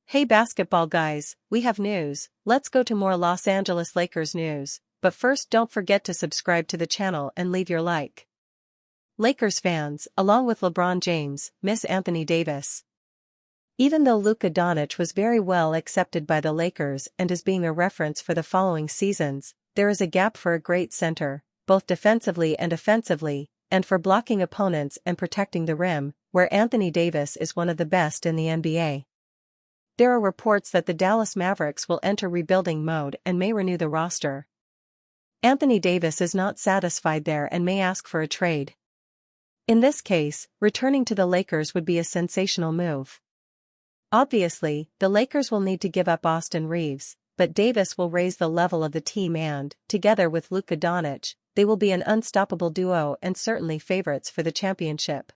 Hey basketball guys, we have news. Let's go to more Los Angeles Lakers news, but first don't forget to subscribe to the channel and leave your like. Lakers fans, along with LeBron James, miss Anthony Davis. Even though Luka Doncic was very well accepted by the Lakers and is being a reference for the following seasons, there is a gap for a great center, both defensively and offensively, and for blocking opponents and protecting the rim, where Anthony Davis is one of the best in the NBA. There are reports that the Dallas Mavericks will enter rebuilding mode and may renew the roster. Anthony Davis is not satisfied there and may ask for a trade. In this case, returning to the Lakers would be a sensational move. Obviously, the Lakers will need to give up Austin Reeves, but Davis will raise the level of the team and, together with Luka Doncic, they will be an unstoppable duo and certainly favorites for the championship.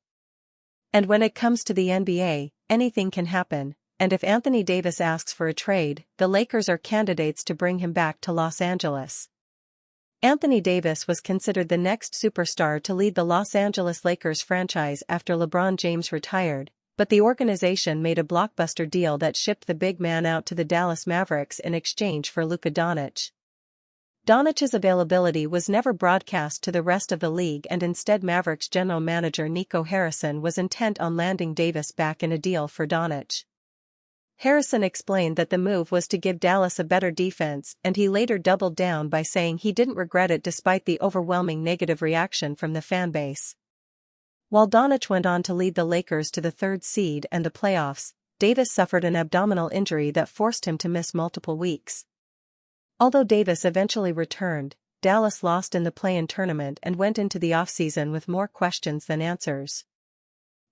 And when it comes to the NBA, anything can happen. And if Anthony Davis asks for a trade, the Lakers are candidates to bring him back to Los Angeles. Anthony Davis was considered the next superstar to lead the Los Angeles Lakers franchise after LeBron James retired, but the organization made a blockbuster deal that shipped the big man out to the Dallas Mavericks in exchange for Luka Doncic. Doncic's availability was never broadcast to the rest of the league, and instead Mavericks general manager Nico Harrison was intent on landing Davis back in a deal for Doncic. Harrison explained that the move was to give Dallas a better defense, and he later doubled down by saying he didn't regret it despite the overwhelming negative reaction from the fanbase. While Doncic went on to lead the Lakers to the third seed and the playoffs, Davis suffered an abdominal injury that forced him to miss multiple weeks. Although Davis eventually returned, Dallas lost in the play-in tournament and went into the offseason with more questions than answers.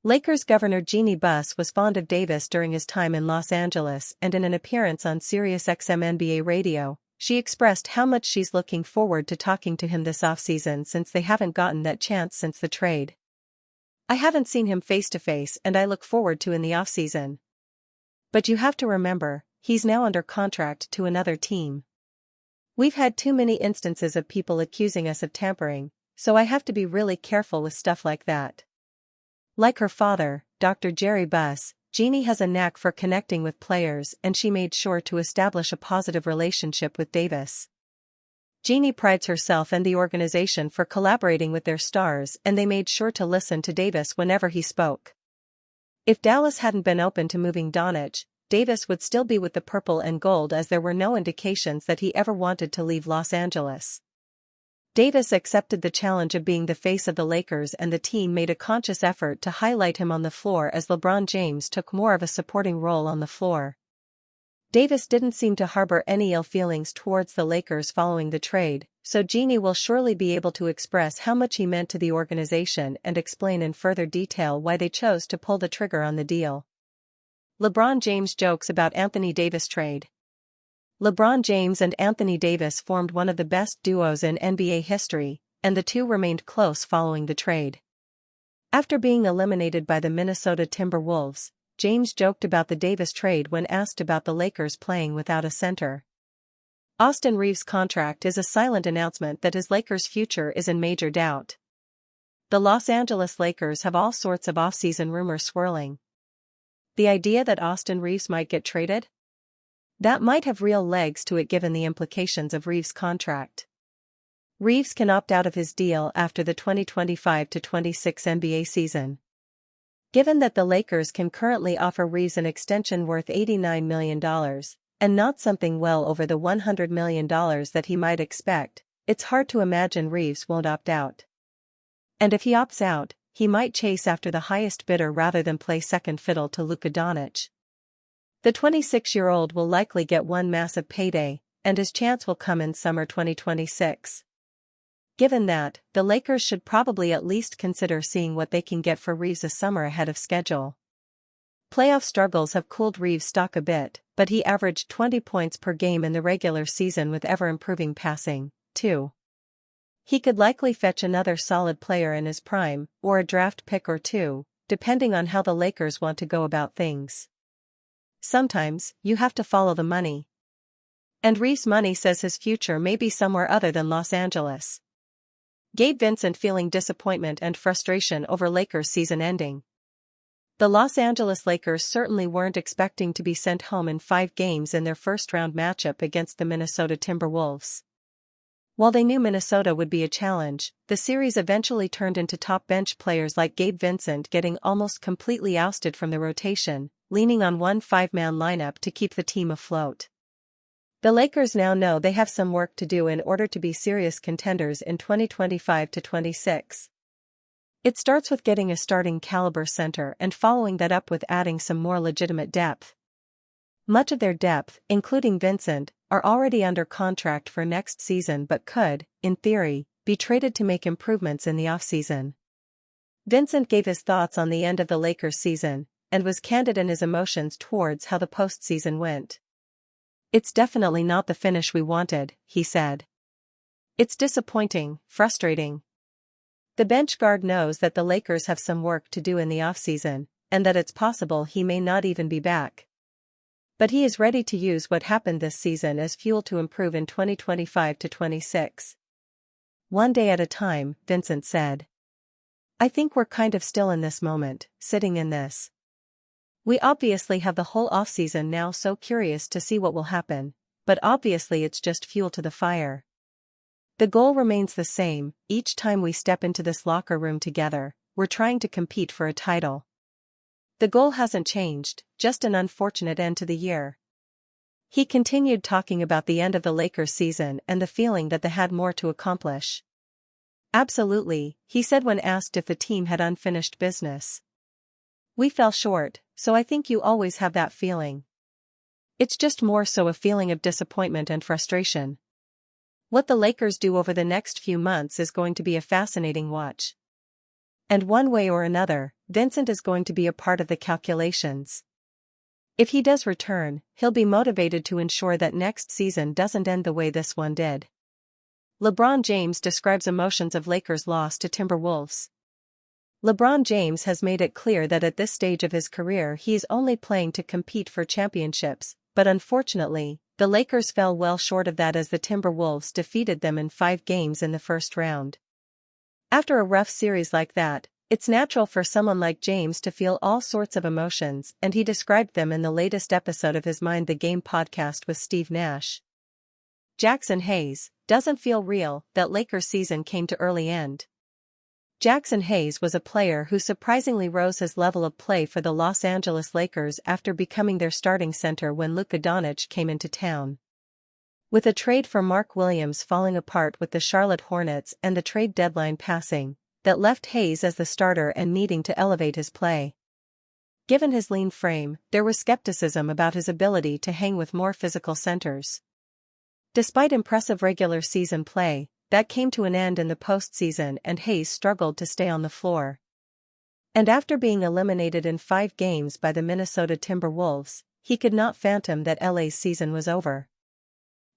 Lakers Governor Jeannie Buss was fond of Davis during his time in Los Angeles, and in an appearance on SiriusXM NBA radio, she expressed how much she's looking forward to talking to him this offseason since they haven't gotten that chance since the trade. "I haven't seen him face to face and I look forward to in the offseason. But you have to remember, he's now under contract to another team. We've had too many instances of people accusing us of tampering, so I have to be really careful with stuff like that." Like her father, Dr. Jerry Buss, Jeannie has a knack for connecting with players, and she made sure to establish a positive relationship with Davis. Jeannie prides herself and the organization for collaborating with their stars, and they made sure to listen to Davis whenever he spoke. If Dallas hadn't been open to moving Doncic, Davis would still be with the purple and gold, as there were no indications that he ever wanted to leave Los Angeles. Davis accepted the challenge of being the face of the Lakers, and the team made a conscious effort to highlight him on the floor as LeBron James took more of a supporting role on the floor. Davis didn't seem to harbor any ill feelings towards the Lakers following the trade, so Jeannie will surely be able to express how much he meant to the organization and explain in further detail why they chose to pull the trigger on the deal. LeBron James jokes about Anthony Davis trade. LeBron James and Anthony Davis formed one of the best duos in NBA history, and the two remained close following the trade. After being eliminated by the Minnesota Timberwolves, James joked about the Davis trade when asked about the Lakers playing without a center. Austin Reeves' contract is a silent announcement that his Lakers' future is in major doubt. The Los Angeles Lakers have all sorts of off-season rumors swirling. The idea that Austin Reeves might get traded? That might have real legs to it given the implications of Reeves' contract. Reeves can opt out of his deal after the 2025-26 NBA season. Given that the Lakers can currently offer Reeves an extension worth $89 million, and not something well over the $100 million that he might expect, it's hard to imagine Reeves won't opt out. And if he opts out, he might chase after the highest bidder rather than play second fiddle to Luka Doncic. The 26-year-old will likely get one massive payday, and his chance will come in summer 2026. Given that, the Lakers should probably at least consider seeing what they can get for Reeves a summer ahead of schedule. Playoff struggles have cooled Reeves' stock a bit, but he averaged 20 points per game in the regular season with ever-improving passing, too. He could likely fetch another solid player in his prime, or a draft pick or two, depending on how the Lakers want to go about things. Sometimes, you have to follow the money. And Reeves' money says his future may be somewhere other than Los Angeles. Gabe Vincent feeling disappointment and frustration over Lakers season ending. The Los Angeles Lakers certainly weren't expecting to be sent home in 5 games in their first-round matchup against the Minnesota Timberwolves. While they knew Minnesota would be a challenge, the series eventually turned into top bench players like Gabe Vincent getting almost completely ousted from the rotation, leaning on one 5-man lineup to keep the team afloat. The Lakers now know they have some work to do in order to be serious contenders in 2025-26. It starts with getting a starting caliber center and following that up with adding some more legitimate depth. Much of their depth, including Vincent, are already under contract for next season but could, in theory, be traded to make improvements in the offseason. Vincent gave his thoughts on the end of the Lakers season, and was candid in his emotions towards how the postseason went. "It's definitely not the finish we wanted," he said. "It's disappointing, frustrating. The bench guard knows that the Lakers have some work to do in the offseason, and that it's possible he may not even be back. But he is ready to use what happened this season as fuel to improve in 2025-26. One day at a time," Vincent said. "I think we're kind of still in this moment, sitting in this. We obviously have the whole offseason now, so curious to see what will happen, but obviously it's just fuel to the fire. The goal remains the same. Each time we step into this locker room together, we're trying to compete for a title. The goal hasn't changed, just an unfortunate end to the year." He continued talking about the end of the Lakers season and the feeling that they had more to accomplish. "Absolutely," he said when asked if the team had unfinished business. "We fell short, so I think you always have that feeling. It's just more so a feeling of disappointment and frustration. What the Lakers do over the next few months is going to be a fascinating watch. And one way or another, Vincent is going to be a part of the calculations. If he does return, he'll be motivated to ensure that next season doesn't end the way this one did." LeBron James describes emotions of Lakers' loss to Timberwolves. LeBron James has made it clear that at this stage of his career he is only playing to compete for championships, but unfortunately, the Lakers fell well short of that as the Timberwolves defeated them in 5 games in the first round. After a rough series like that, it's natural for someone like James to feel all sorts of emotions, and he described them in the latest episode of his Mind the Game podcast with Steve Nash. Jackson Hayes, "Doesn't feel real that Lakers season came to early end." Jackson Hayes was a player who surprisingly rose his level of play for the Los Angeles Lakers after becoming their starting center when Luka Doncic came into town. With a trade for Mark Williams falling apart with the Charlotte Hornets and the trade deadline passing, that left Hayes as the starter and needing to elevate his play. Given his lean frame, there was skepticism about his ability to hang with more physical centers. Despite impressive regular season play, that came to an end in the postseason and Hayes struggled to stay on the floor. And after being eliminated in 5 games by the Minnesota Timberwolves, he could not fathom that LA's season was over.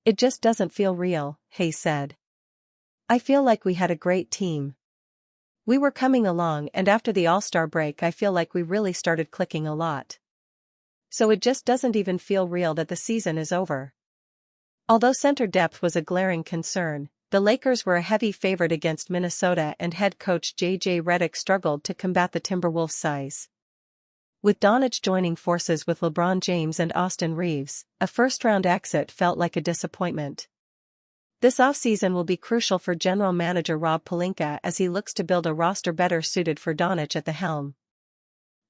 "It just doesn't feel real," Hayes said. "I feel like we had a great team. We were coming along, and after the All-Star break I feel like we really started clicking a lot. So it just doesn't even feel real that the season is over." Although center depth was a glaring concern, the Lakers were a heavy favorite against Minnesota and head coach J.J. Redick struggled to combat the Timberwolves' size. With Doncic joining forces with LeBron James and Austin Reeves, a first-round exit felt like a disappointment. This offseason will be crucial for general manager Rob Pelinka as he looks to build a roster better suited for Doncic at the helm.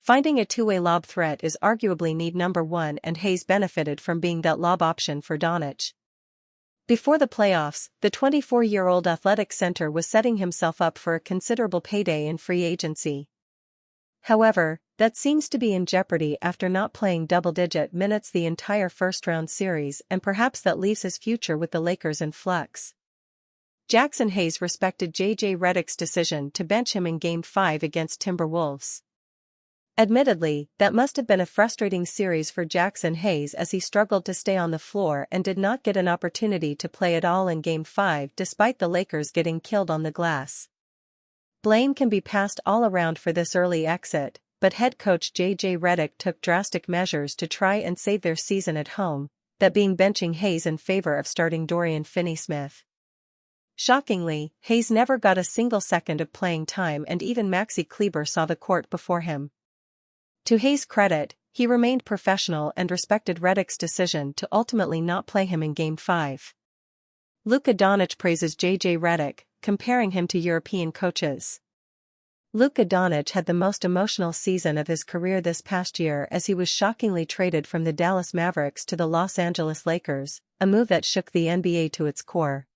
Finding a two-way lob threat is arguably need number 1, and Hayes benefited from being that lob option for Doncic. Before the playoffs, the 24-year-old athletic center was setting himself up for a considerable payday in free agency. However, that seems to be in jeopardy after not playing double-digit minutes the entire first-round series, and perhaps that leaves his future with the Lakers in flux. Jackson Hayes respected J.J. Redick's decision to bench him in Game 5 against Timberwolves. Admittedly, that must have been a frustrating series for Jackson Hayes as he struggled to stay on the floor and did not get an opportunity to play at all in Game 5 despite the Lakers getting killed on the glass. Blame can be passed all around for this early exit, but head coach J.J. Redick took drastic measures to try and save their season at home, that being benching Hayes in favor of starting Dorian Finney-Smith. Shockingly, Hayes never got a single second of playing time, and even Maxi Kleber saw the court before him. To Hayes' credit, he remained professional and respected Redick's decision to ultimately not play him in Game 5. Luka Doncic praises JJ Redick, comparing him to European coaches. Luka Doncic had the most emotional season of his career this past year as he was shockingly traded from the Dallas Mavericks to the Los Angeles Lakers, a move that shook the NBA to its core.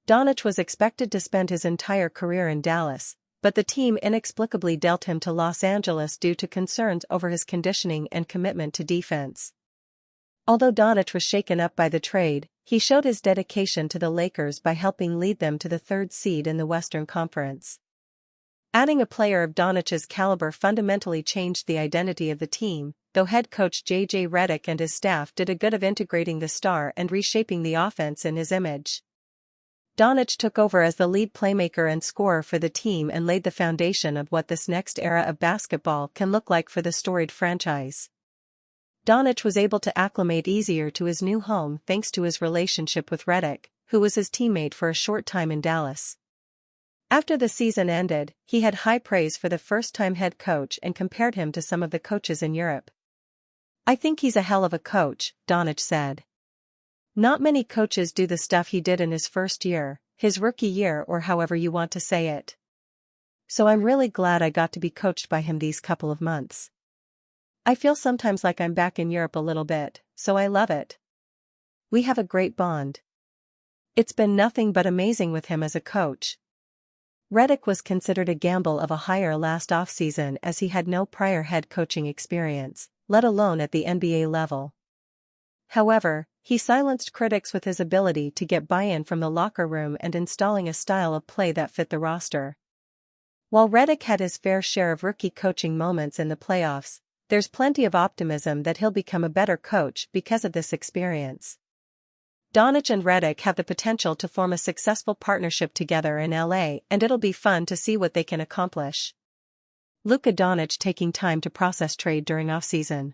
Doncic was expected to spend his entire career in Dallas, but the team inexplicably dealt him to Los Angeles due to concerns over his conditioning and commitment to defense. Although Doncic was shaken up by the trade, he showed his dedication to the Lakers by helping lead them to the 3rd seed in the Western Conference. Adding a player of Doncic's caliber fundamentally changed the identity of the team, though head coach JJ Redick and his staff did a good of integrating the star and reshaping the offense in his image. Doncic took over as the lead playmaker and scorer for the team and laid the foundation of what this next era of basketball can look like for the storied franchise. Doncic was able to acclimate easier to his new home thanks to his relationship with Redick, who was his teammate for a short time in Dallas. After the season ended, he had high praise for the first-time head coach and compared him to some of the coaches in Europe. "I think he's a hell of a coach," Doncic said. "Not many coaches do the stuff he did in his first year, his rookie year, or however you want to say it. So I'm really glad I got to be coached by him these couple of months. I feel sometimes like I'm back in Europe a little bit, so I love it. We have a great bond. It's been nothing but amazing with him as a coach." Redick was considered a gamble of a hire last offseason as he had no prior head coaching experience, let alone at the NBA level. However, he silenced critics with his ability to get buy-in from the locker room and installing a style of play that fit the roster. While Redick had his fair share of rookie coaching moments in the playoffs, there's plenty of optimism that he'll become a better coach because of this experience. Doncic and Redick have the potential to form a successful partnership together in LA, and it'll be fun to see what they can accomplish. Luka Doncic taking time to process trade during offseason.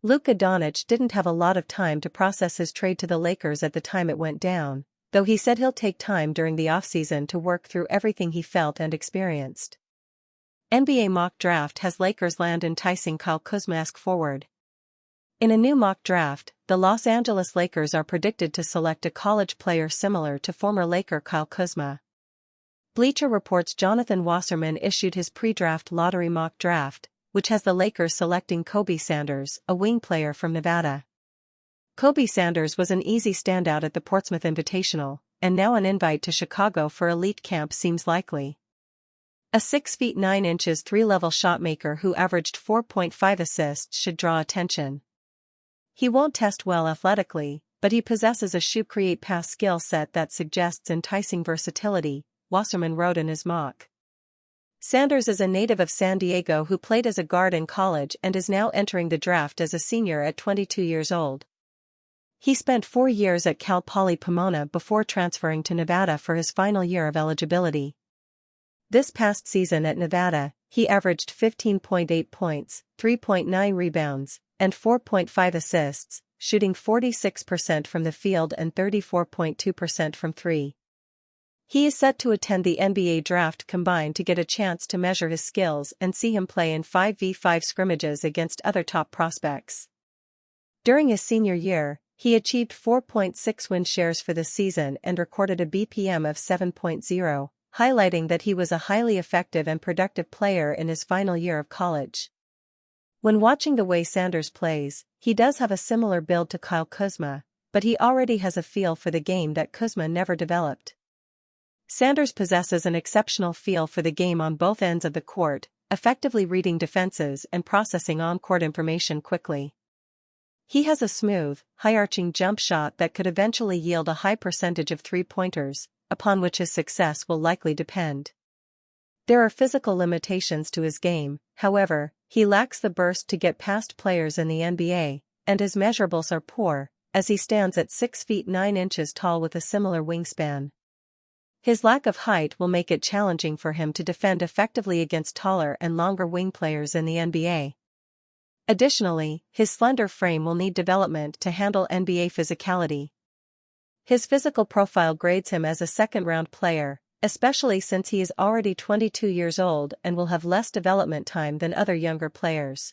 Luka Doncic didn't have a lot of time to process his trade to the Lakers at the time it went down, though he said he'll take time during the offseason to work through everything he felt and experienced. NBA mock draft has Lakers land enticing Kyle Kuzma-esque forward. In a new mock draft, the Los Angeles Lakers are predicted to select a college player similar to former Laker Kyle Kuzma. Bleacher Report's Jonathan Wasserman issued his pre-draft lottery mock draft, which has the Lakers selecting Kobe Sanders, a wing player from Nevada. Kobe Sanders was an easy standout at the Portsmouth Invitational, and now an invite to Chicago for elite camp seems likely. A 6 feet 9 inches 3-level shotmaker who averaged 4.5 assists should draw attention. He won't test well athletically, but he possesses a shoot-create-pass skill set that suggests enticing versatility, Wasserman wrote in his mock. Sanders is a native of San Diego who played as a guard in college and is now entering the draft as a senior at 22 years old. He spent 4 years at Cal Poly Pomona before transferring to Nevada for his final year of eligibility. This past season at Nevada, he averaged 15.8 points, 3.9 rebounds, and 4.5 assists, shooting 46% from the field and 34.2% from three. He is set to attend the NBA draft combine to get a chance to measure his skills and see him play in 5v5 scrimmages against other top prospects. During his senior year, he achieved 4.6 win shares for the season and recorded a BPM of 7.0, highlighting that he was a highly effective and productive player in his final year of college. When watching the way Sanders plays, he does have a similar build to Kyle Kuzma, but he already has a feel for the game that Kuzma never developed. Sanders possesses an exceptional feel for the game on both ends of the court, effectively reading defenses and processing on-court information quickly. He has a smooth, high-arching jump shot that could eventually yield a high percentage of three-pointers, upon which his success will likely depend. There are physical limitations to his game, however, he lacks the burst to get past players in the NBA, and his measurables are poor, as he stands at 6 feet 9 inches tall with a similar wingspan. His lack of height will make it challenging for him to defend effectively against taller and longer wing players in the NBA. Additionally, his slender frame will need development to handle NBA physicality. His physical profile grades him as a second-round player, especially since he is already 22 years old and will have less development time than other younger players.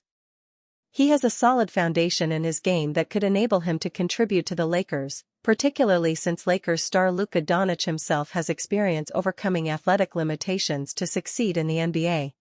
He has a solid foundation in his game that could enable him to contribute to the Lakers, particularly since Lakers star Luka Doncic himself has experience overcoming athletic limitations to succeed in the NBA.